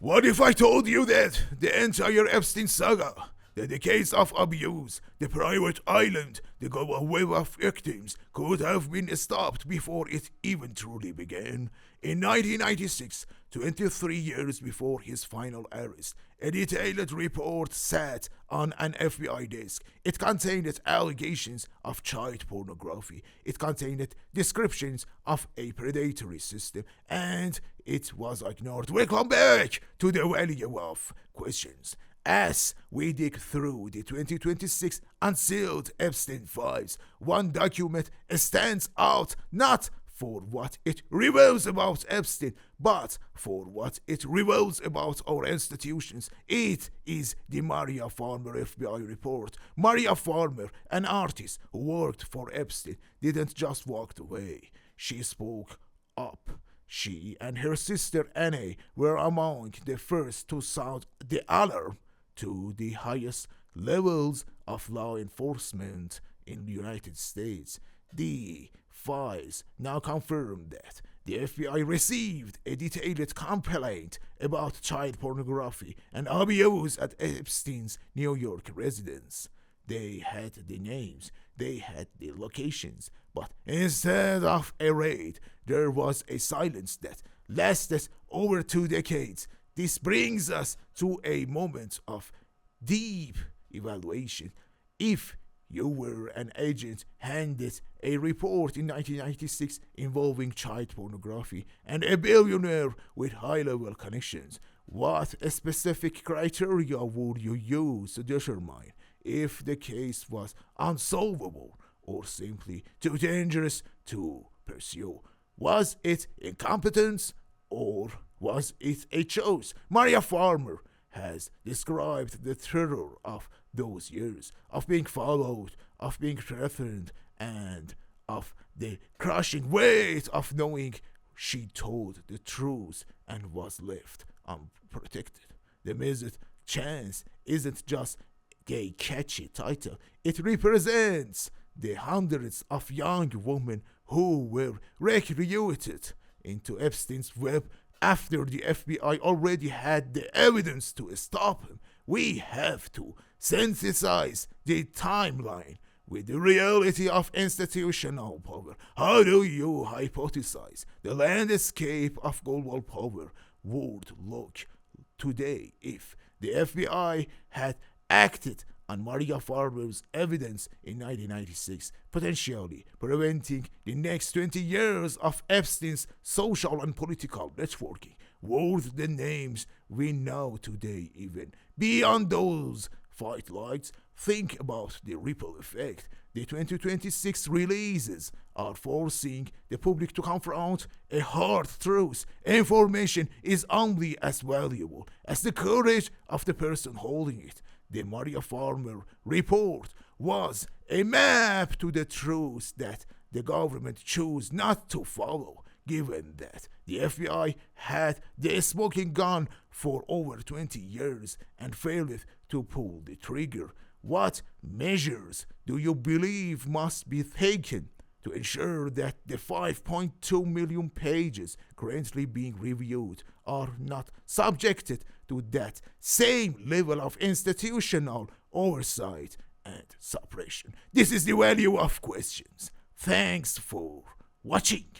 What if I told you that the entire Epstein saga, the decades of abuse, the private island, the global web of victims could have been stopped before it even truly began? In 1996, 23 years before his final arrest, a detailed report sat on an FBI desk. It contained allegations of child pornography. It contained descriptions of a predatory system, and it was ignored. Welcome back to the Valley of Questions. As we dig through the 2026 Unsealed Epstein files, one document stands out not for what it reveals about Epstein, but for what it reveals about our institutions. It is the Maria Farmer FBI report. Maria Farmer, an artist who worked for Epstein, didn't just walk away. She spoke up. She and her sister Annie were among the first to sound the alarm to the highest levels of law enforcement in the United States. The files now confirm that the FBI received a detailed complaint about child pornography and abuse at Epstein's New York residence. They had the names, they had the locations, but instead of a raid, there was a silence that lasted over 2 decades. This brings us to a moment of deep evaluation. If you were an agent handed a report in 1996 involving child pornography and a billionaire with high-level connections, what specific criteria would you use to determine if the case was unsolvable or simply too dangerous to pursue? Was it incompetence or was it a choice? Maria Farmer has described the terror of those years, of being followed, of being threatened, and of the crushing weight of knowing she told the truth and was left unprotected. The missed chance isn't just a catchy title, it represents the hundreds of young women who were recruited into Epstein's web after the FBI already had the evidence to stop him. We have to synthesize the timeline with the reality of institutional power. How do you hypothesize the landscape of global power would look today if the FBI had acted on Maria Farmer's evidence in 1996, potentially preventing the next 20 years of Epstein's social and political networking? Would the names we know today even beyond those fight lights? Think about the ripple effect. The 2026 releases are forcing the public to confront a hard truth. Information is only as valuable as the courage of the person holding it. The Maria Farmer report was a map to the truth that the government chose not to follow, given that the FBI had the smoking gun for over 20 years and failed to pull the trigger. What measures do you believe must be taken to ensure that the 5.2 million pages currently being reviewed are not subjected to that same level of institutional oversight and suppression? This is the value of questions. Thanks for watching.